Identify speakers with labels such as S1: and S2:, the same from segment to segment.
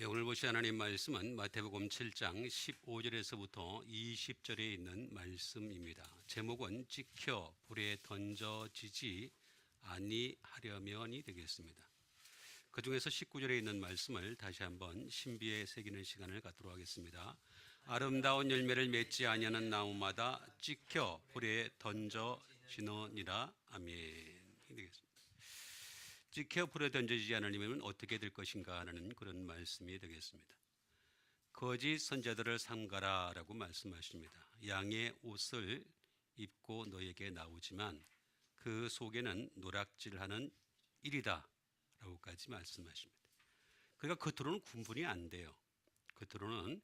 S1: 오늘 보실 하나님 말씀은 마태복음 7장 15절에서부터 20절에 있는 말씀입니다. 제목은 찍혀 불에 던져지지 아니하려면이 되겠습니다. 그 중에서 19절에 있는 말씀을 다시 한번 신비에 새기는 시간을 갖도록 하겠습니다. 아름다운 열매를 맺지 아니하는 나무마다 찍혀 불에 던져지느니라. 아멘. 되겠습니다. 찍혀 불에 던져지지 않으려면 어떻게 될 것인가 하는 그런 말씀이 되겠습니다. 거짓 선자들을 삼가라 라고 말씀하십니다. 양의 옷을 입고 너에게 나오지만 그 속에는 노략질하는 일이다 라고까지 말씀하십니다. 그러니까 겉으로는 구분이 안 돼요. 겉으로는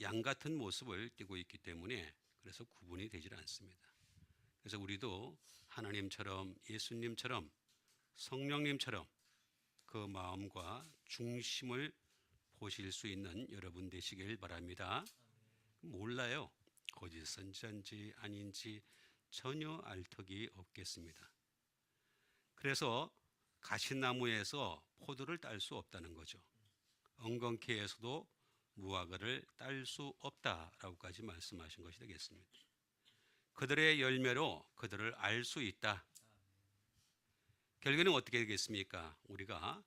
S1: 양 같은 모습을 띠고 있기 때문에 그래서 구분이 되질 않습니다. 그래서 우리도 하나님처럼 예수님처럼 성령님처럼 그 마음과 중심을 보실 수 있는 여러분 되시길 바랍니다. 몰라요. 거짓 선지자인지 아닌지 전혀 알 턱이 없겠습니다. 그래서 가시나무에서 포도를 딸 수 없다는 거죠. 엉겅퀴에서도 무화과를 딸 수 없다라고까지 말씀하신 것이 되겠습니다. 그들의 열매로 그들을 알 수 있다. 결국에는 어떻게 되겠습니까? 우리가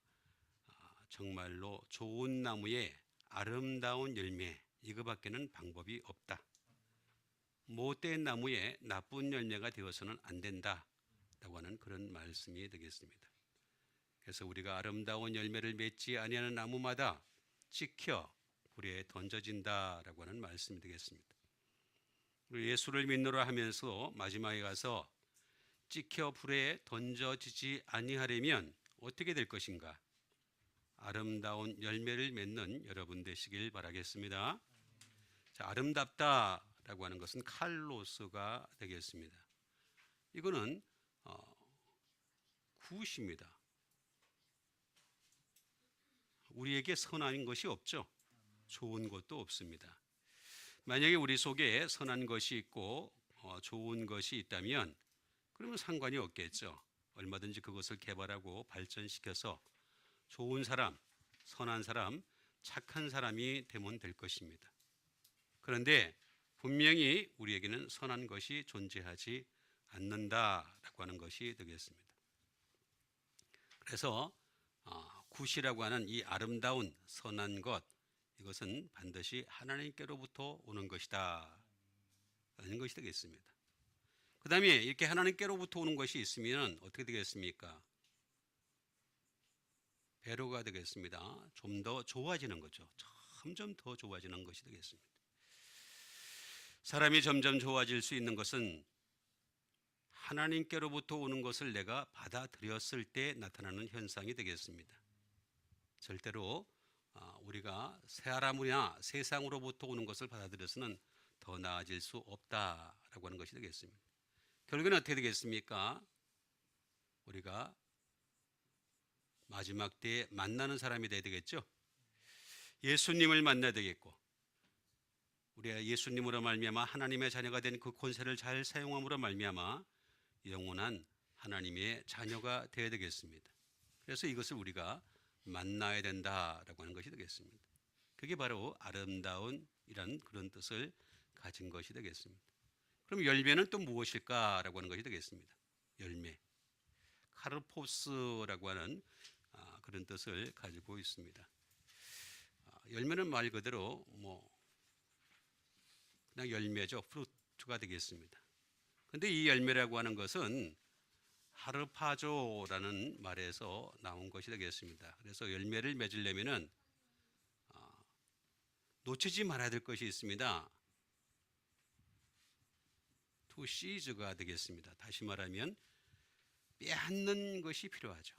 S1: 정말로 좋은 나무에 아름다운 열매, 이거밖에는 방법이 없다. 못된 나무에 나쁜 열매가 되어서는 안 된다라고 하는 그런 말씀이 되겠습니다. 그래서 우리가 아름다운 열매를 맺지 아니하는 나무마다 찍혀 불에 던져진다라고 하는 말씀이 되겠습니다. 예수를 믿노라 하면서 마지막에 가서 찍혀 불에 던져지지 아니하려면 어떻게 될 것인가? 아름다운 열매를 맺는 여러분 되시길 바라겠습니다. 자, 아름답다라고 하는 것은 칼로스가 되겠습니다. 이거는 굿입니다. 우리에게 선한 것이 없죠. 좋은 것도 없습니다. 만약에 우리 속에 선한 것이 있고 좋은 것이 있다면 그러면 상관이 없겠죠. 얼마든지 그것을 개발하고 발전시켜서 좋은 사람, 선한 사람, 착한 사람이 되면 될 것입니다. 그런데 분명히 우리에게는 선한 것이 존재하지 않는다라고 하는 것이 되겠습니다. 그래서 굿이라고 하는 이 아름다운 선한 것, 이것은 반드시 하나님께로부터 오는 것이다 라는 것이 되겠습니다. 그 다음에 이렇게 하나님께로부터 오는 것이 있으면 어떻게 되겠습니까? 배로가 되겠습니다. 좀 더 좋아지는 거죠. 점점 더 좋아지는 것이 되겠습니다. 사람이 점점 좋아질 수 있는 것은 하나님께로부터 오는 것을 내가 받아들였을 때 나타나는 현상이 되겠습니다. 절대로 우리가 사람이나 세상으로부터 오는 것을 받아들여서는 더 나아질 수 없다라고 하는 것이 되겠습니다. 결국에는 어떻게 되겠습니까? 우리가 마지막 때에 만나는 사람이 되어야 되겠죠. 예수님을 만나야 되겠고 우리가 예수님으로 말미암아 하나님의 자녀가 된 그 권세를 잘 사용함으로 말미암아 영원한 하나님의 자녀가 되어야 되겠습니다. 그래서 이것을 우리가 만나야 된다라고 하는 것이 되겠습니다. 그게 바로 아름다운이라는 그런 뜻을 가진 것이 되겠습니다. 그럼 열매는 또 무엇일까라고 하는 것이 되겠습니다. 열매. 카르포스라고 하는 그런 뜻을 가지고 있습니다. 열매는 말 그대로 그냥 열매죠. 프루트가 되겠습니다. 그런데 이 열매라고 하는 것은 하르파조라는 말에서 나온 것이 되겠습니다. 그래서 열매를 맺으려면은 놓치지 말아야 될 것이 있습니다. to seize가 되겠습니다. 다시 말하면 빼앗는 것이 필요하죠.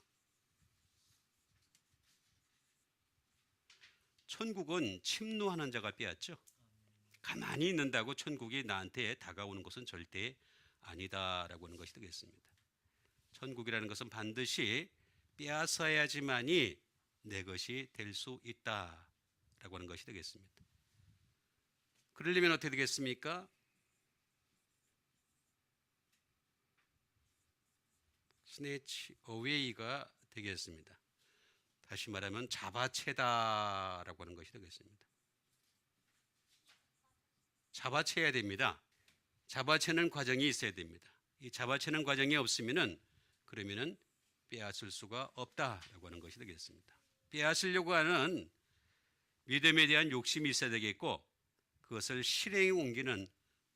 S1: 천국은 침노하는 자가 빼앗죠. 가만히 있는다고 천국이 나한테 다가오는 것은 절대 아니다라고 하는 것이 되겠습니다. 천국이라는 것은 반드시 빼앗아야지만이 내 것이 될 수 있다라고 하는 것이 되겠습니다. 그러려면 어떻게 되겠습니까? snatch away가 되겠습니다. 다시 말하면 잡아채다라고 하는 것이 되겠습니다. 잡아채야 됩니다. 잡아채는 과정이 있어야 됩니다. 이 잡아채는 과정이 없으면은 그러면은 빼앗을 수가 없다라고 하는 것이 되겠습니다. 빼앗으려고 하는 믿음에 대한 욕심이 있어야 되겠고 그것을 실행에 옮기는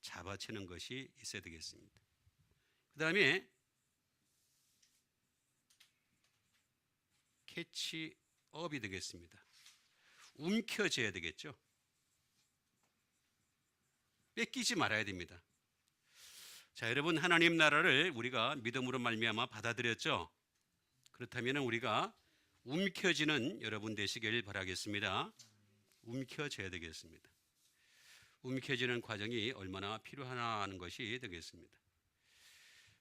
S1: 잡아채는 것이 있어야 되겠습니다. 그 다음에 캐치업이 되겠습니다. 움켜져야 되겠죠. 뺏기지 말아야 됩니다. 자, 여러분, 하나님 나라를 우리가 믿음으로 말미암아 받아들였죠. 그렇다면 우리가 움켜지는 여러분 되시길 바라겠습니다. 움켜져야 되겠습니다. 움켜지는 과정이 얼마나 필요하나 하는 것이 되겠습니다.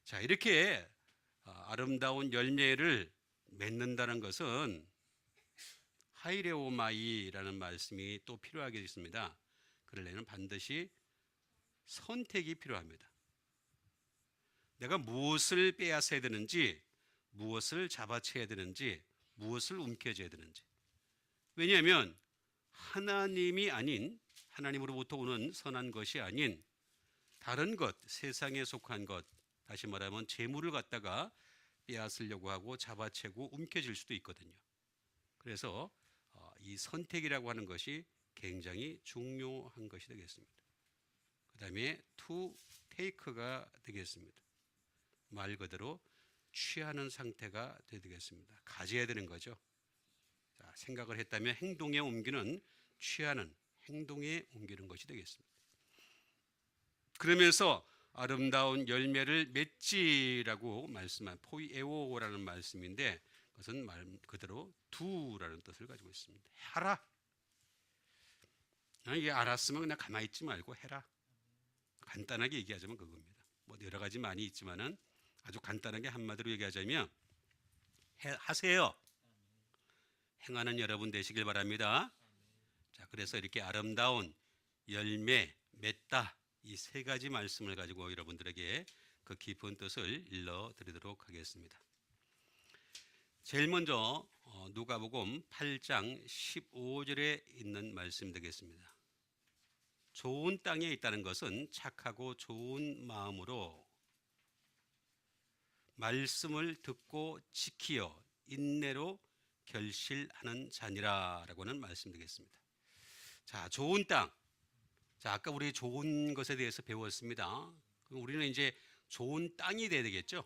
S1: 자, 이렇게 아름다운 열매를 맺는다는 것은 하이레오마이라는 말씀이 또 필요하겠습니다. 그러려면 반드시 선택이 필요합니다. 내가 무엇을 빼앗아야 되는지, 무엇을 잡아채야 되는지, 무엇을 움켜줘야 되는지. 왜냐하면 하나님이 아닌, 하나님으로부터 오는 선한 것이 아닌 다른 것, 세상에 속한 것, 다시 말하면 재물을 갖다가 빼앗으려고 하고 잡아채고 움켜질 수도 있거든요. 그래서 이 선택이라고 하는 것이 굉장히 중요한 것이 되겠습니다. 그 다음에 to take가 되겠습니다. 말 그대로 취하는 상태가 되겠습니다. 가져야 되는 거죠. 자, 생각을 했다면 행동에 옮기는, 취하는, 행동에 옮기는 것이 되겠습니다. 그러면서 아름다운 열매를 맺지라고 말씀한 포이에오라는 말씀인데 그것은 말 그대로 두라는 뜻을 가지고 있습니다. 하라. 이게 알았으면 그냥 가만히 있지 말고 해라. 간단하게 얘기하자면 그겁니다. 뭐 여러 가지 많이 있지만은 아주 간단하게 한마디로 얘기하자면 하세요. 행하는 여러분 되시길 바랍니다. 자, 그래서 이렇게 아름다운 열매 맺다 이 세 가지 말씀을 가지고 여러분들에게 그 깊은 뜻을 일러드리도록 하겠습니다. 제일 먼저 누가복음 8장 15절에 있는 말씀 되겠습니다. 좋은 땅에 있다는 것은 착하고 좋은 마음으로 말씀을 듣고 지키어 인내로 결실하는 자니라라고 하는 말씀 되겠습니다. 자, 좋은 땅. 자, 아까 우리 좋은 것에 대해서 배웠습니다. 그럼 우리는 이제 좋은 땅이 돼야 되겠죠.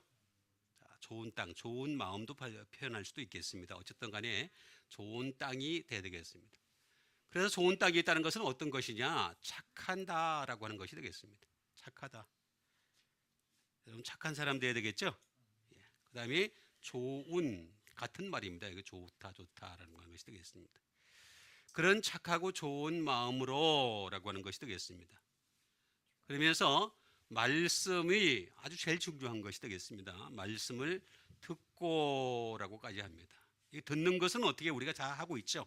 S1: 자, 좋은 땅, 좋은 마음도 표현할 수도 있겠습니다. 어쨌든 간에 좋은 땅이 돼야 되겠습니다. 그래서 좋은 땅이 있다는 것은 어떤 것이냐? 착한다라고 하는 것이 되겠습니다. 착하다. 여러분 착한 사람 돼야 되겠죠? 예. 그 다음에 좋은 같은 말입니다. 이거 좋다 좋다라는 것이 되겠습니다. 그런 착하고 좋은 마음으로라고 하는 것이 되겠습니다. 그러면서 말씀이 아주 제일 중요한 것이 되겠습니다. 말씀을 듣고라고까지 합니다. 이 듣는 것은 어떻게 우리가 다 하고 있죠.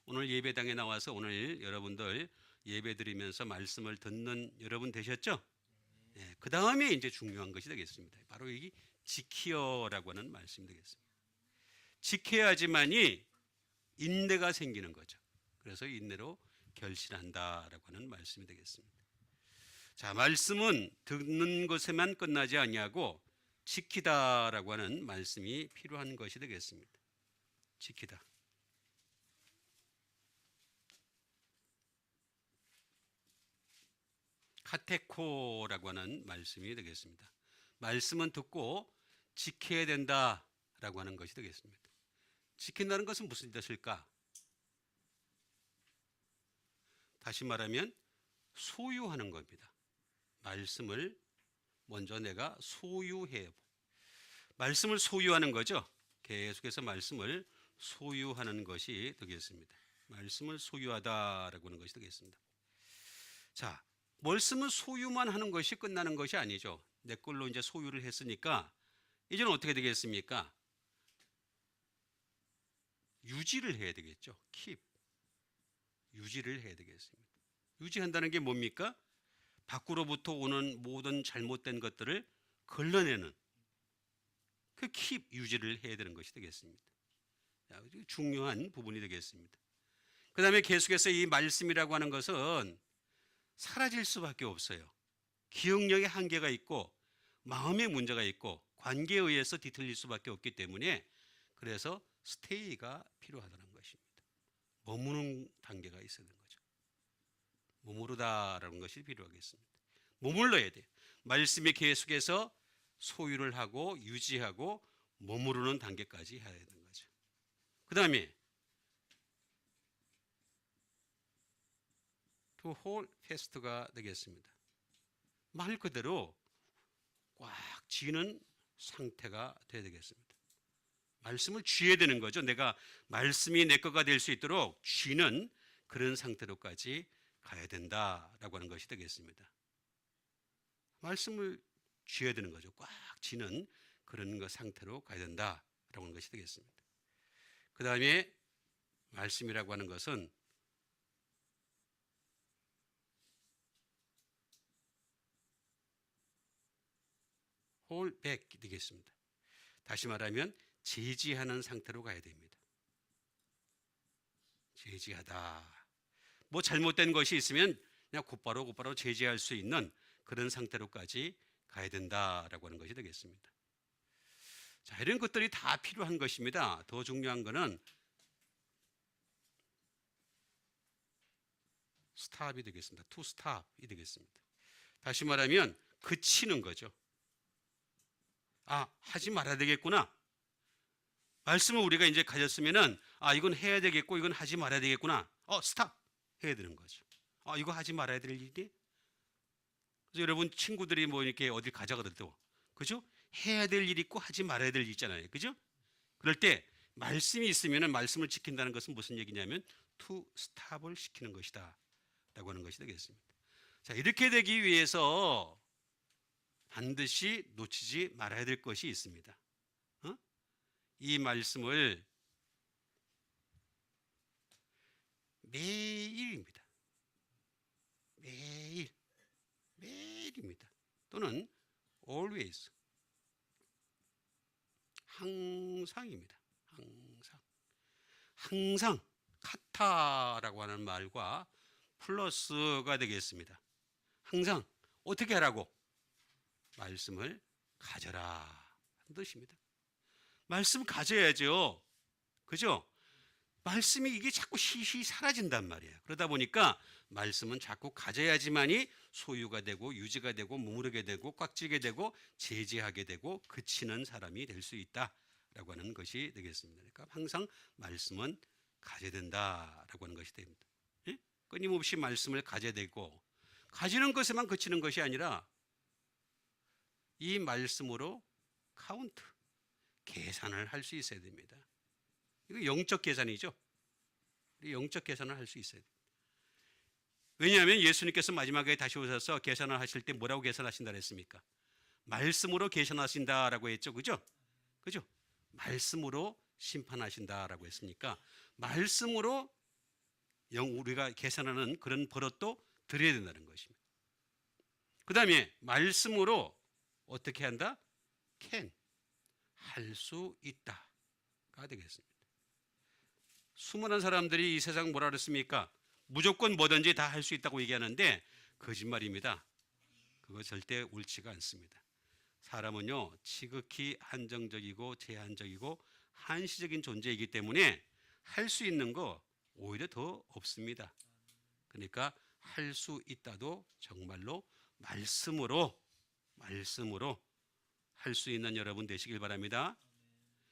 S1: 오늘 예배당에 나와서 오늘 여러분들 예배 드리면서 말씀을 듣는 여러분 되셨죠? 예, 그 다음에 이제 중요한 것이 되겠습니다. 바로 이 지키어라고 하는 말씀이 되겠습니다. 지켜야지만이 인내가 생기는 거죠. 그래서 인내로 결실한다라고 하는 말씀이 되겠습니다. 자, 말씀은 듣는 것에만 끝나지 아니하고 지키다라고 하는 말씀이 필요한 것이 되겠습니다. 지키다. 카테코라고 하는 말씀이 되겠습니다. 말씀은 듣고 지켜야 된다라고 하는 것이 되겠습니다. 지킨다는 것은 무슨 뜻일까? 다시 말하면 소유하는 겁니다. 말씀을 먼저 내가 소유해요. 말씀을 소유하는 거죠. 계속해서 말씀을 소유하는 것이 되겠습니다. 말씀을 소유하다라고 하는 것이 되겠습니다. 자, 말씀을 소유만 하는 것이 끝나는 것이 아니죠. 내 걸로 이제 소유를 했으니까 이제는 어떻게 되겠습니까? 유지를 해야 되겠죠. keep. 유지를 해야 되겠습니다. 유지한다는 게 뭡니까? 밖으로부터 오는 모든 잘못된 것들을 걸러내는 그 keep 유지를 해야 되는 것이 되겠습니다. 중요한 부분이 되겠습니다. 그 다음에 계속해서 이 말씀이라고 하는 것은 사라질 수밖에 없어요. 기억력에 한계가 있고 마음의 문제가 있고 관계에 의해서 뒤틀릴 수밖에 없기 때문에 그래서 스테이가 필요하다는 것입니다. 머무는 단계가 있어야 되는 거죠. 머무르다라는 것이 필요하겠습니다. 머물러야 돼요. 말씀이 계속해서 소유를 하고 유지하고 머무르는 단계까지 해야 되는 거죠. 그 다음에 to hold fast가 되겠습니다. 말 그대로 꽉 쥐는 상태가 되어야 되겠습니다. 말씀을 쥐어야 되는 거죠. 내가 말씀이 내 거가 될 수 있도록 쥐는 그런 상태로까지 가야 된다라고 하는 것이 되겠습니다. 말씀을 쥐어야 되는 거죠. 꽉 쥐는 그런 상태로 가야 된다라고 하는 것이 되겠습니다. 그 다음에 말씀이라고 하는 것은 hold back 되겠습니다. 다시 말하면 제지하는 상태로 가야 됩니다. 제지하다. 뭐 잘못된 것이 있으면 그냥 곧바로 제지할 수 있는 그런 상태로까지 가야 된다라고 하는 것이 되겠습니다. 자, 이런 것들이 다 필요한 것입니다. 더 중요한 것은 스탑이 되겠습니다. to stop이 되겠습니다. 다시 말하면 그치는 거죠. 아, 하지 말아야 되겠구나. 말씀을 우리가 이제 가졌으면은 이건 해야 되겠고 이건 하지 말아야 되겠구나. 스탑 해야 되는 거죠. 이거 하지 말아야 될 일이. 그래서 여러분 친구들이 뭐 이렇게 어딜 가자거든요. 그죠? 해야 될 일 있고 하지 말아야 될 일 있잖아요. 그죠? 그럴 때 말씀이 있으면은 말씀을 지킨다는 것은 무슨 얘기냐면 to stop을 시키는 것이다. 라고 하는 것이 되겠습니다. 자, 이렇게 되기 위해서 반드시 놓치지 말아야 될 것이 있습니다. 이 말씀을 매일입니다. 매일입니다. 또는 always 항상입니다. 항상 카타라고 하는 말과 플러스가 되겠습니다. 항상 어떻게 하라고? 말씀을 가져라 하는 뜻입니다. 말씀 가져야죠. 그죠? 말씀이 이게 자꾸 시시 사라진단 말이에요. 그러다 보니까 말씀은 자꾸 가져야지만이 소유가 되고 유지가 되고 머무르게 되고 꽉 쥐게 되고 제지하게 되고 그치는 사람이 될 수 있다라고 하는 것이 되겠습니다. 그러니까 항상 말씀은 가져야 된다라고 하는 것이 됩니다. 예? 끊임없이 말씀을 가져야 되고 가지는 것에만 그치는 것이 아니라 이 말씀으로 카운트, 계산을 할 수 있어야 됩니다. 이거 영적 계산이죠. 영적 계산을 할 수 있어야 돼요. 왜냐하면 예수님께서 마지막에 다시 오셔서 계산을 하실 때 뭐라고 계산하신다 그랬습니까? 말씀으로 계산하신다라고 했죠. 그죠? 그죠? 말씀으로 심판하신다라고 했으니까 말씀으로 우리가 계산하는 그런 버릇도 드려야 된다는 것입니다. 그 다음에 말씀으로 어떻게 한다? can, 할 수 있다가 되겠습니다. 수많은 사람들이 이 세상 뭐라 그랬습니까? 무조건 뭐든지 다 할 수 있다고 얘기하는데 거짓말입니다. 그거 절대 옳지가 않습니다. 사람은요 지극히 한정적이고 제한적이고 한시적인 존재이기 때문에 할 수 있는 거 오히려 더 없습니다. 그러니까 할 수 있다도 정말로 말씀으로 할 수 있는 여러분 되시길 바랍니다.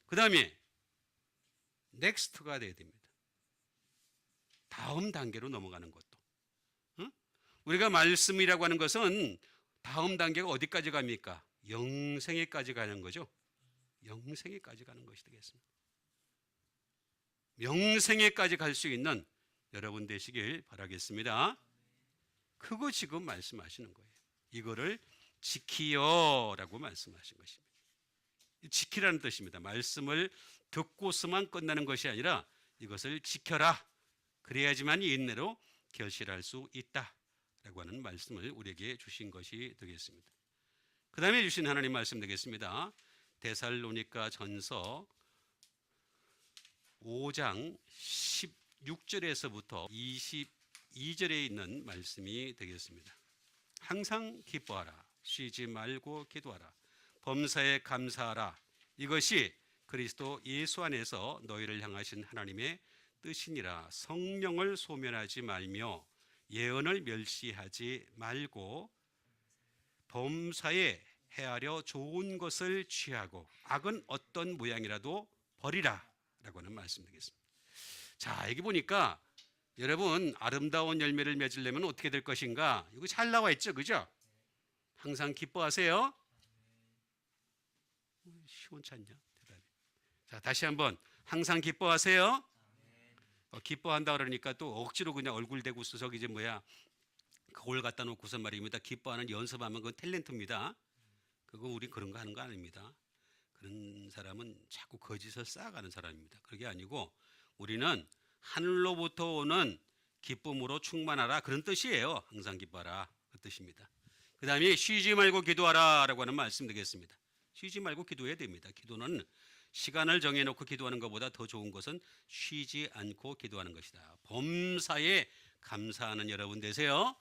S1: 그 다음에 넥스트가 돼야 됩니다. 다음 단계로 넘어가는 것도. 우리가 말씀이라고 하는 것은 다음 단계가 어디까지 갑니까? 영생에까지 가는 거죠. 영생에까지 가는 것이 되겠습니다. 영생에까지 갈 수 있는 여러분 되시길 바라겠습니다. 그거 지금 말씀하시는 거예요. 이거를 지키여라고 말씀하신 것입니다. 지키라는 뜻입니다. 말씀을 듣고서만 끝나는 것이 아니라 이것을 지켜라. 그래야지만 이 인내로 결실할 수 있다라고 하는 말씀을 우리에게 주신 것이 되겠습니다. 그 다음에 주신 하나님 말씀 되겠습니다. 데살로니가 전서 5장 16절에서부터 22절에 있는 말씀이 되겠습니다. 항상 기뻐하라. 쉬지 말고 기도하라. 범사에 감사하라. 이것이 그리스도 예수 안에서 너희를 향하신 하나님의 뜻이니라. 성령을 소멸하지 말며 예언을 멸시하지 말고 범사에 헤아려 좋은 것을 취하고 악은 어떤 모양이라도 버리라 라고 하는 말씀 되겠습니다. 자, 여기 보니까 여러분 아름다운 열매를 맺으려면 어떻게 될 것인가? 이거 잘 나와 있죠, 그죠? 항상 기뻐하세요. 시원찮냐 대답이. 자, 다시 한번 항상 기뻐하세요. 기뻐한다 그러니까 또 억지로 그냥 얼굴 대고 수석 이제 뭐야 거울 갖다 놓고서 말입니다. 기뻐하는 연습하면 그건 탤런트입니다. 그거 우리 그런 거 하는 거 아닙니다. 그런 사람은 자꾸 거짓을 쌓아가는 사람입니다. 그게 아니고 우리는 하늘로부터 오는 기쁨으로 충만하라 그런 뜻이에요. 항상 기뻐하라 그 뜻입니다. 그 다음에 쉬지 말고 기도하라 라고 하는 말씀 되겠습니다. 쉬지 말고 기도해야 됩니다. 기도는 시간을 정해놓고 기도하는 것보다 더 좋은 것은 쉬지 않고 기도하는 것이다. 범사에 감사하는 여러분 되세요.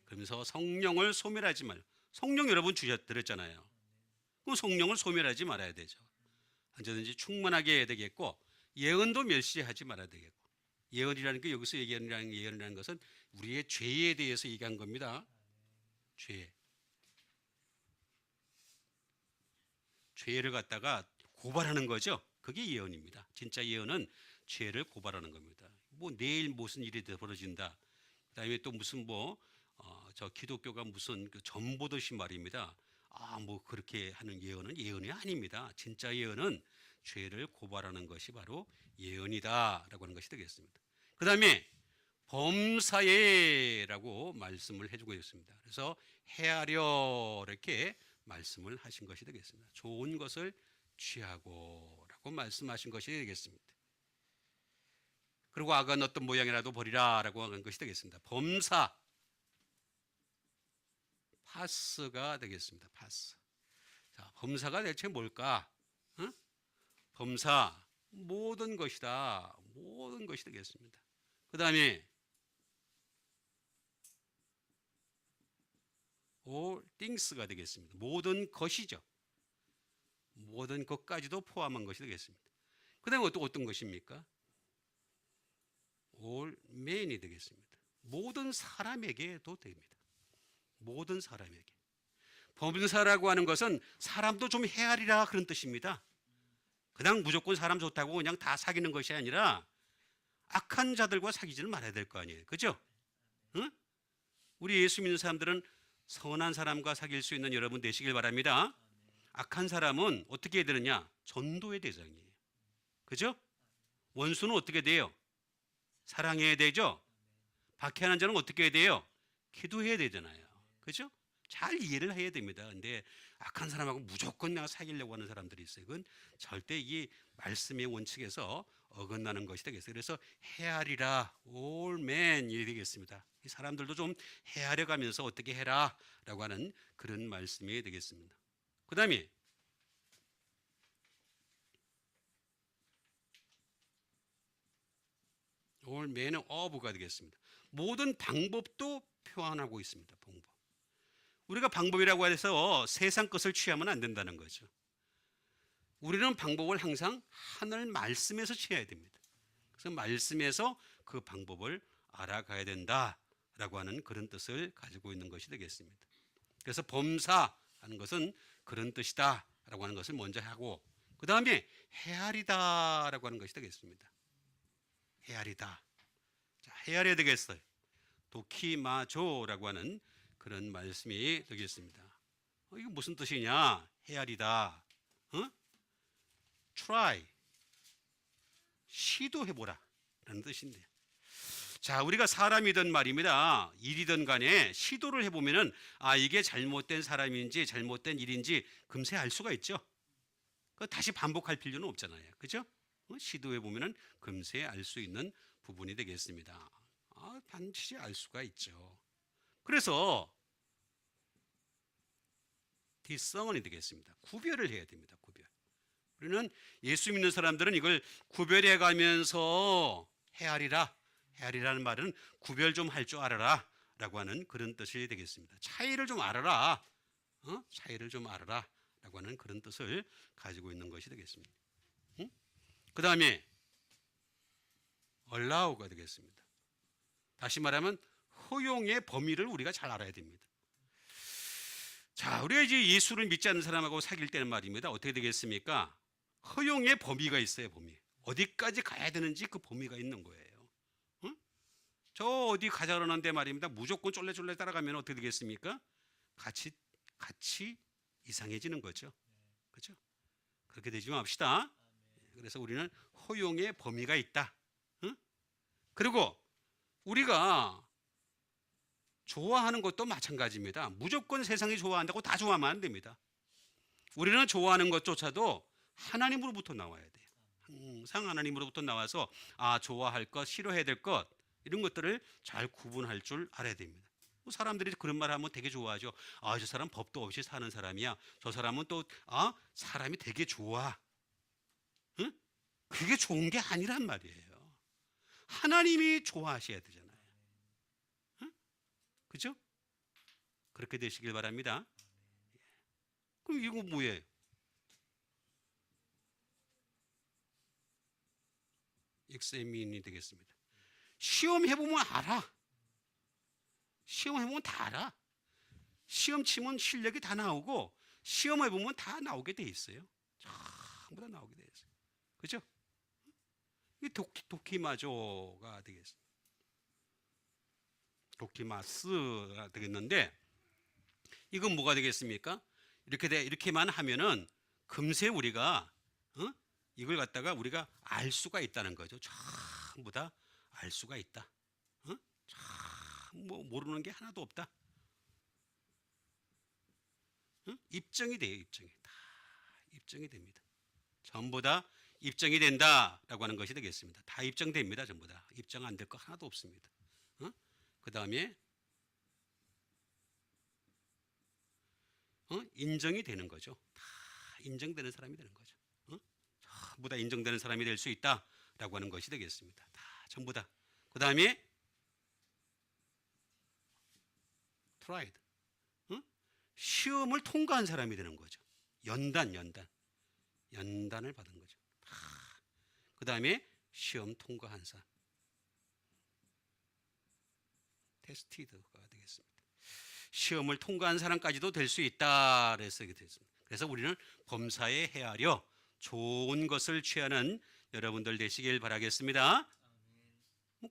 S1: 그러면서 성령을 소멸하지 말고, 성령 여러분 들었잖아요. 그럼 성령을 소멸하지 말아야 되죠. 언제든지 충만하게 해야 되겠고 예언도 멸시하지 말아야 되겠고, 예언이라는 게 여기서 얘기하는 예언이라는 것은 우리의 죄에 대해서 얘기한 겁니다. 죄를 갖다가 고발하는 거죠. 그게 예언입니다. 진짜 예언은 죄를 고발하는 겁니다. 뭐 내일 무슨 일이 벌어진다. 그다음에 또 무슨 저 기독교가 무슨 그 전보듯이 말입니다. 뭐 그렇게 하는 예언은 예언이 아닙니다. 진짜 예언은 죄를 고발하는 것이 바로 예언이다라고 하는 것이 되겠습니다. 그다음에 범사에라고 말씀을 해주고 있습니다. 그래서 헤아려 이렇게 말씀을 하신 것이 되겠습니다. 좋은 것을 취하고라고 말씀하신 것이 되겠습니다. 그리고 악은 어떤 모양이라도 버리라라고 하는 것이 되겠습니다. 범사 파스가 되겠습니다. 파스. 자, 범사가 대체 뭘까? 범사 모든 것이다. 모든 것이 되겠습니다. 그 다음에 all things가 되겠습니다. 모든 것이죠. 모든 것까지도 포함한 것이 되겠습니다. 그 다음에 또 어떤 것입니까? all men이 되겠습니다. 모든 사람에게도 됩니다. 모든 사람에게. 범사라고 하는 것은 사람도 좀 헤아리라 그런 뜻입니다. 그냥 무조건 사람 좋다고 그냥 다 사귀는 것이 아니라 악한 자들과 사귀지는 말아야 될 거 아니에요. 그죠? 응? 우리 예수 믿는 사람들은 선한 사람과 사귈 수 있는 여러분 되시길 바랍니다. 악한 사람은 어떻게 해야 되느냐? 전도의 대상이에요. 그죠? 원수는 어떻게 돼요? 사랑해야 되죠? 박해하는 자는 어떻게 해야 돼요? 기도해야 되잖아요. 그죠? 잘 이해를 해야 됩니다. 근데 악한 사람하고 무조건 내가 사귀려고 하는 사람들이 있어요. 그건 절대 이 말씀의 원칙에서 어긋나는 것이 되겠어요. 그래서 헤아리라 all men이 되겠습니다. 이 사람들도 좀 헤아려 가면서 어떻게 해라 라고 하는 그런 말씀이 되겠습니다. 그 다음에 all men은 of가 되겠습니다. 모든 방법도 표현하고 있습니다. 방법. 우리가 방법이라고 해서 세상 것을 취하면 안 된다는 거죠. 우리는 방법을 항상 하늘 말씀에서 취해야 됩니다. 그래서 말씀에서 그 방법을 알아가야 된다라고 하는 그런 뜻을 가지고 있는 것이 되겠습니다. 그래서 범사하는 것은 그런 뜻이다라고 하는 것을 먼저 하고 그 다음에 헤아리다라고 하는 것이 되겠습니다. 헤아리다. 자, 헤아려야 되겠어요. 도키마조라고 하는 그런 말씀이 되겠습니다. 이게 무슨 뜻이냐? 헤아리다. try. 시도해보라. 라는 뜻인데. 자, 우리가 사람이든 말입니다. 일이든 간에 시도를 해보면은, 이게 잘못된 사람인지 잘못된 일인지 금세 알 수가 있죠. 다시 반복할 필요는 없잖아요. 그죠? 시도해보면은 금세 알 수 있는 부분이 되겠습니다. 반드시 알 수가 있죠. 그래서 discern이 되겠습니다. 구별을 해야 됩니다. 구별. 우리는 예수 믿는 사람들은 이걸 구별해 가면서 헤아리라. 헤아리라는 말은 구별 좀 할 줄 알아라 라고 하는 그런 뜻이 되겠습니다. 차이를 좀 알아라. 차이를 좀 알아라 라고 하는 그런 뜻을 가지고 있는 것이 되겠습니다. 그 다음에 allow가 되겠습니다. 다시 말하면 허용의 범위를 우리가 잘 알아야 됩니다. 자, 우리가 이제 예수를 믿지 않는 사람하고 사귈 때는 말입니다. 어떻게 되겠습니까? 허용의 범위가 있어요. 범위. 어디까지 가야 되는지 그 범위가 있는 거예요. 저 어디 가자 그러는데 말입니다. 무조건 쫄래쫄래 따라가면 어떻게 되겠습니까? 같이 이상해지는 거죠. 그렇죠? 그렇게 되지 맙시다. 그래서 우리는 허용의 범위가 있다. 그리고 우리가 좋아하는 것도 마찬가지입니다. 무조건 세상이 좋아한다고 다 좋아하면 안 됩니다. 우리는 좋아하는 것조차도 하나님으로부터 나와야 돼요. 항상 하나님으로부터 나와서 좋아할 것, 싫어해야 될 것, 이런 것들을 잘 구분할 줄 알아야 됩니다. 사람들이 그런 말 하면 되게 좋아하죠. 저 사람 법도 없이 사는 사람이야. 저 사람은 또 사람이 되게 좋아. 그게 좋은 게 아니란 말이에요. 하나님이 좋아하셔야 되잖아요. 그죠? 그렇게 되시길 바랍니다. 그럼 이거 뭐예요? examin이 되겠습니다. 시험 해보면 알아. 시험 해보면 다 알아. 시험 치면 실력이 다 나오고 시험 해보면 다 나오게 돼 있어요. 전부 다 나오게 돼 있어요. 그죠? 이 도키마조가 되겠습니다. 도키마스가 되겠는데 이건 뭐가 되겠습니까? 이렇게만 하면은 금세 우리가 이걸 갖다가 우리가 알 수가 있다는 거죠. 전부 다 알 수가 있다. 모르는 게 하나도 없다. 입증이 돼요. 입증이 다 입증이 됩니다. 전부 다 입증이 된다라고 하는 것이 되겠습니다. 다 입증됩니다. 전부 다 입증 안 될 거 하나도 없습니다. 그 다음에 인정이 되는 거죠. 다 인정되는 사람이 되는 거죠. 전부 다 인정되는 사람이 될 수 있다라고 하는 것이 되겠습니다. 다 전부 다. 그 다음에 tried. 시험을 통과한 사람이 되는 거죠. 연단을 받은 거죠. 그 다음에 시험 통과한 사람. 테스티드가 되겠습니다. 시험을 통과한 사람까지도 될 수 있다. 그래서 우리는 범사에 헤아려 좋은 것을 취하는 여러분들 되시길 바라겠습니다.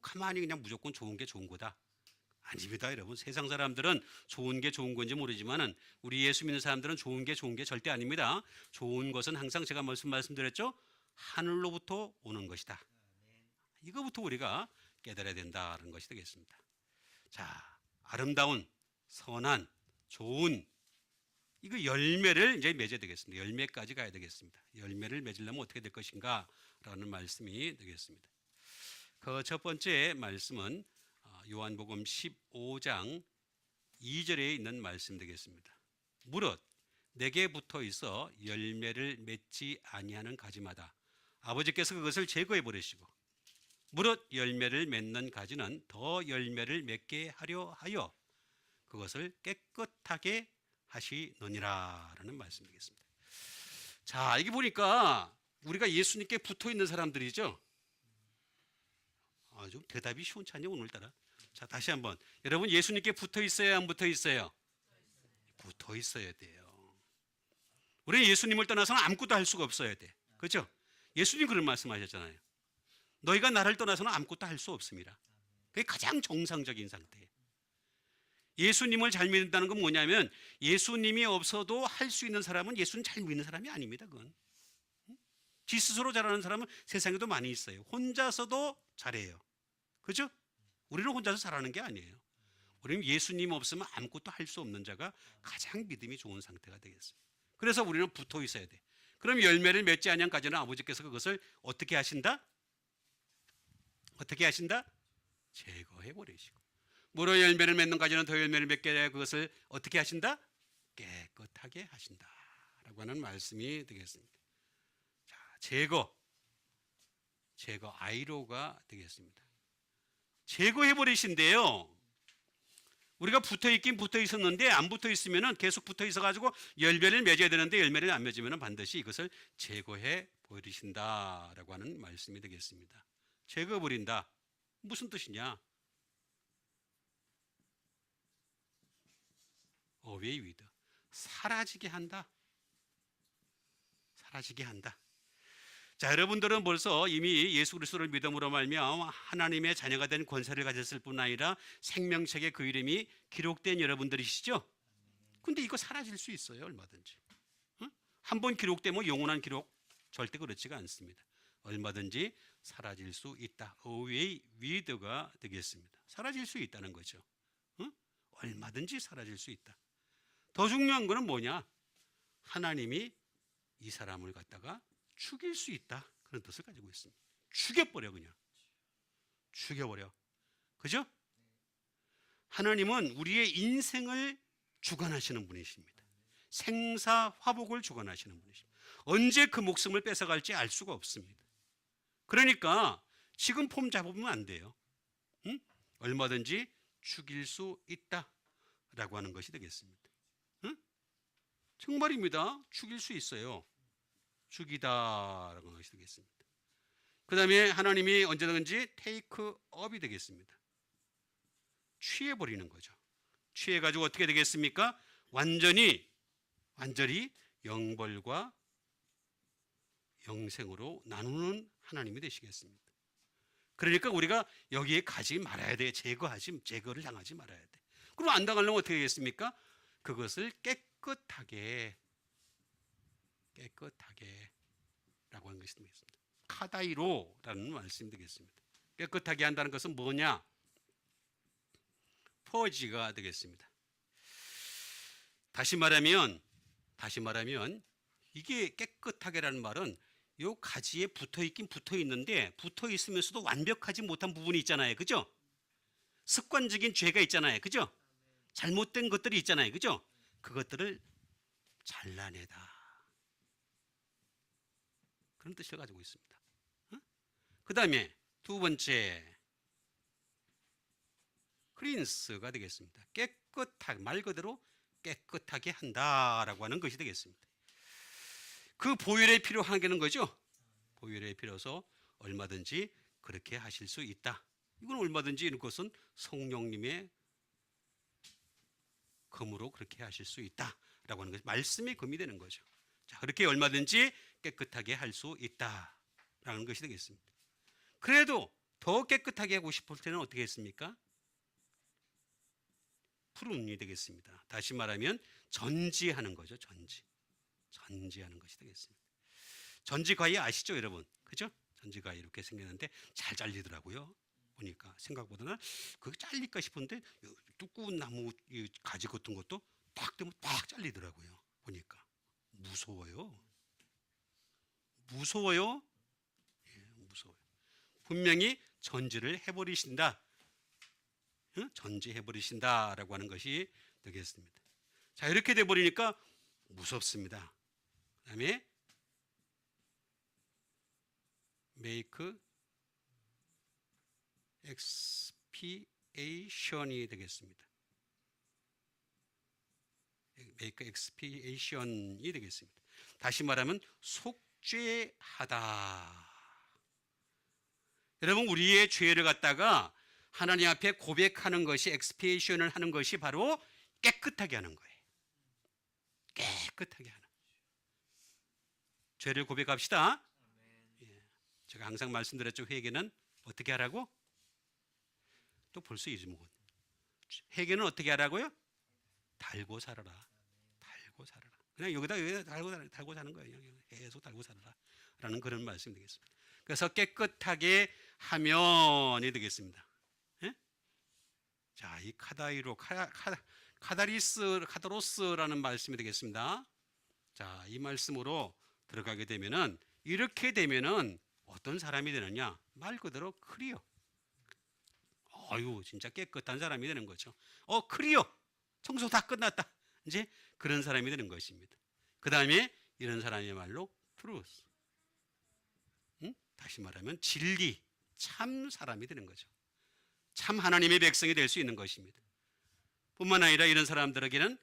S1: 가만히 그냥 무조건 좋은 게 좋은 거다. 아닙니다, 여러분. 세상 사람들은 좋은 게 좋은 건지 모르지만은 우리 예수 믿는 사람들은 좋은 게 절대 아닙니다. 좋은 것은 항상 제가 말씀드렸죠. 하늘로부터 오는 것이다. 이거부터 우리가 깨달아야 된다는 것이 되겠습니다. 자, 아름다운, 선한, 좋은 이거 열매를 이제 맺어야 되겠습니다. 열매까지 가야 되겠습니다. 열매를 맺으려면 어떻게 될 것인가 라는 말씀이 되겠습니다. 그 첫 번째 말씀은 요한복음 15장 2절에 있는 말씀 되겠습니다. 무릇 내게 붙어 있어 열매를 맺지 아니하는 가지마다 아버지께서 그것을 제거해 버리시고 무릇 열매를 맺는 가지는 더 열매를 맺게 하려 하여 그것을 깨끗하게 하시느니라 라는 말씀 되겠습니다. 자, 이게 보니까 우리가 예수님께 붙어 있는 사람들이죠. 좀 대답이 시원찮냐 오늘따라. 자, 다시 한번. 여러분 예수님께 붙어 있어요, 안 붙어 있어요? 붙어 있어야 돼요. 우리는 예수님을 떠나서는 아무것도 할 수가 없어야 돼. 그렇죠? 예수님 그런 말씀하셨잖아요. 너희가 나를 떠나서는 아무것도 할 수 없습니다. 그게 가장 정상적인 상태예요. 예수님을 잘 믿는다는 건 뭐냐면 예수님이 없어도 할 수 있는 사람은 예수님 잘 믿는 사람이 아닙니다. 그건 지 스스로 잘하는 사람은 세상에도 많이 있어요. 혼자서도 잘해요. 그죠? 우리는 혼자서 잘하는 게 아니에요. 우리는 예수님 없으면 아무것도 할 수 없는 자가 가장 믿음이 좋은 상태가 되겠어요. 그래서 우리는 붙어 있어야 돼. 그럼 열매를 맺지 아니한까지는 아버지께서 그것을 어떻게 하신다? 어떻게 하신다? 제거해 버리시고 무릇 열매를 맺는 가지는 더 열매를 맺게 해 그것을 어떻게 하신다? 깨끗하게 하신다 라고 하는 말씀이 되겠습니다. 제거, 아이로가 되겠습니다. 제거해 버리신대요. 우리가 붙어 있긴 붙어 있었는데 안 붙어 있으면은 계속 붙어 있어 가지고 열매를 맺어야 되는데 열매를 안 맺으면은 반드시 이것을 제거해 버리신다라고 하는 말씀이 되겠습니다. 제거해 버린다. 무슨 뜻이냐? 어웨이 위드. 사라지게 한다. 사라지게 한다. 자, 여러분들은 벌써 이미 예수 그리스도를 믿음으로 말미암아 하나님의 자녀가 된 권세를 가졌을 뿐 아니라 생명책에 그 이름이 기록된 여러분들이시죠? 근데 이거 사라질 수 있어요, 얼마든지. 응? 한번 기록되면 영원한 기록 절대 그렇지가 않습니다. 얼마든지 사라질 수 있다. away with가 되겠습니다. 사라질 수 있다는 거죠. 응? 얼마든지 사라질 수 있다. 더 중요한 거는 뭐냐? 하나님이 이 사람을 갖다가 죽일 수 있다. 그런 뜻을 가지고 있습니다. 죽여버려, 그냥. 죽여버려. 그죠? 하나님은 우리의 인생을 주관하시는 분이십니다. 생사화복을 주관하시는 분이십니다. 언제 그 목숨을 뺏어갈지 알 수가 없습니다. 그러니까 지금 폼 잡으면 안 돼요. 응? 얼마든지 죽일 수 있다라고 하는 것이 되겠습니다. 응? 정말입니다. 죽일 수 있어요. 죽이다라고 하는 것이 되겠습니다. 그 다음에 하나님이 언제든지 테이크 업이 되겠습니다. 취해버리는 거죠. 취해가지고 어떻게 되겠습니까? 완전히 영벌과 영생으로 나누는 하나님이 되시겠습니다. 그러니까 우리가 여기에 가지 말아야 돼. 제거를 당하지 말아야 돼. 그럼 안 당하려면 어떻게 되겠습니까? 그것을 깨끗하게 라고 하는 것이 되겠습니다. 카다이로라는 말씀이 되겠습니다. 깨끗하게 한다는 것은 뭐냐? 퍼지가 되겠습니다. 다시 말하면 이게 깨끗하게라는 말은 요 가지에 붙어 있긴 붙어 있는데 붙어 있으면서도 완벽하지 못한 부분이 있잖아요. 그죠? 습관적인 죄가 있잖아요. 그죠? 잘못된 것들이 있잖아요. 그죠? 그것들을 잘라내다. 그런 뜻을 가지고 있습니다. 그 다음에 두 번째 클린스가 되겠습니다. 깨끗하게, 말 그대로 깨끗하게 한다라고 하는 것이 되겠습니다. 그 보혈의 필요한 게는 거죠. 보혈의 필요서 얼마든지 그렇게 하실 수 있다. 이건 얼마든지 이런 것은 성령님의 검으로 그렇게 하실 수 있다라고 하는 것이 말씀의 검이 되는 거죠. 자, 그렇게 얼마든지 깨끗하게 할 수 있다라는 것이 되겠습니다. 그래도 더 깨끗하게 하고 싶을 때는 어떻게 했습니까? 푸른이 되겠습니다. 다시 말하면 전지하는 거죠. 전지하는 것이 되겠습니다. 전지과일 아시죠, 여러분? 그죠? 전지과일 이렇게 생겼는데 잘 잘리더라고요. 보니까 생각보다는 그게 잘릴까 싶은데 두꺼운 나무 가지 같은 것도 딱 되면 딱 잘리더라고요. 보니까 무서워요. 예, 무서워요. 분명히 전지를 해버리신다. 전지해버리신다라고 하는 것이 되겠습니다. 자, 이렇게 돼버리니까 무섭습니다. 그 다음에 make expiation이 되겠습니다. make expiation이 되겠습니다. 다시 말하면 속죄하다. 여러분, 우리의 죄를 갖다가 하나님 앞에 고백하는 것이, expiation을 하는 것이 바로 깨끗하게 하는 거예요. 깨끗하게 하는. 죄를 고백합시다. 예. 제가 항상 말씀드렸죠. 회개는 어떻게 하라고? 또 벌써 잊어먹었네. 회개는 어떻게 하라고요? 달고 살아라. 달고 살아라. 그냥 여기다 달고 사는 거예요. 계속 달고 살아라. 라는 그런 말씀이 되겠습니다. 그래서 깨끗하게 하면이 되겠습니다. 예? 자, 이 카다로스라는 말씀이 되겠습니다. 자, 이 말씀으로 들어가게 되면은, 이렇게 되면은 어떤 사람이 되느냐? 말 그대로 클리어. 진짜 깨끗한 사람이 되는 거죠. 클리어. 청소 다 끝났다. 이제 그런 사람이 되는 것입니다. 그 다음에 이런 사람이야말로 트루스. 다시 말하면 진리, 참 사람이 되는 거죠. 참 하나님의 백성이 될 수 있는 것입니다. 뿐만 아니라 이런 사람들에게는